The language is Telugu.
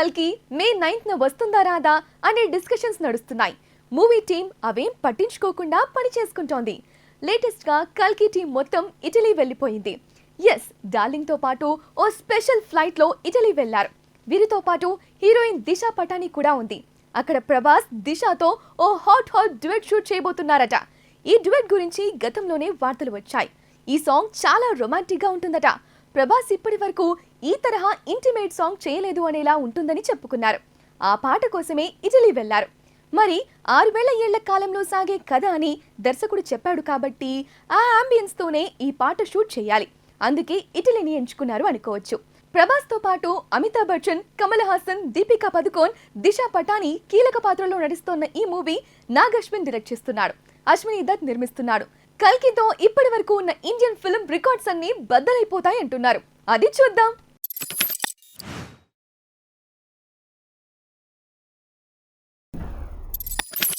కల్కి మే 9న వస్తుందా రాదా అనే డిస్కషన్స్ నడుస్తున్నాయి. మూవీ టీం అవేం పట్టించుకోకుండా పని చేసుకుంటోంది. లేటెస్ట్ గా కల్కి టీం మొత్తం ఇటలీ వెళ్ళిపోయింది. ఎస్, డార్లింగ్ తో పాటు ఓ స్పెషల్ ఫ్లైట్ లో ఇటలీ వెళ్లారు. వీరితో పాటు హీరోయిన్ దిశా పటాని కూడా ఉంది. అక్కడ ప్రభాస్ దిశాతో ఓ హాట్ డ్యూయట్ షూట్ చేయబోతున్నారట. ఈ డ్యూయట్ గురించి గతంలోనే వార్తలు వచ్చాయి. ఈ సాంగ్ చాలా రొమాంటిక్ గా ఉంటుందట. ప్రభాస్ ఇప్పటి వరకు ఈ తరహా ఇంటిమేట్ సాంగ్ చేయలేదు అనేలా ఉంటుందని చెప్పుకున్నారు. ఆ పాట కోసమే ఇటలీ వెళ్లారు. మరి 6000 ఏళ్ల కాలంలో సాగే కథ అని దర్శకుడు చెప్పాడు కాబట్టి ఆ అంబియన్స్ తోనే ఈ పాట షూట్ చేయాలి. అందుకే ఇటలీని ఎంచుకున్నారు అనుకోవచ్చు. ప్రభాస్ తో పాటు అమితాబ్ బచ్చన్, కమల్ హాసన్, దీపికా పదుకోన్, దిశా పటాని కీలక పాత్రలో నటిస్తోన్న ఈ మూవీ నాగ్ అశ్విన్ డైరెక్ట్ చేస్తున్నాడు. అశ్విని దత్ నిర్మిస్తున్నాడు. కల్కితో ఇప్పటి వరకు ఉన్న ఇండియన్ ఫిల్మ్ రికార్డ్స్ అన్ని బద్దలైపోతాయి అంటున్నారు. అది చూద్దాం.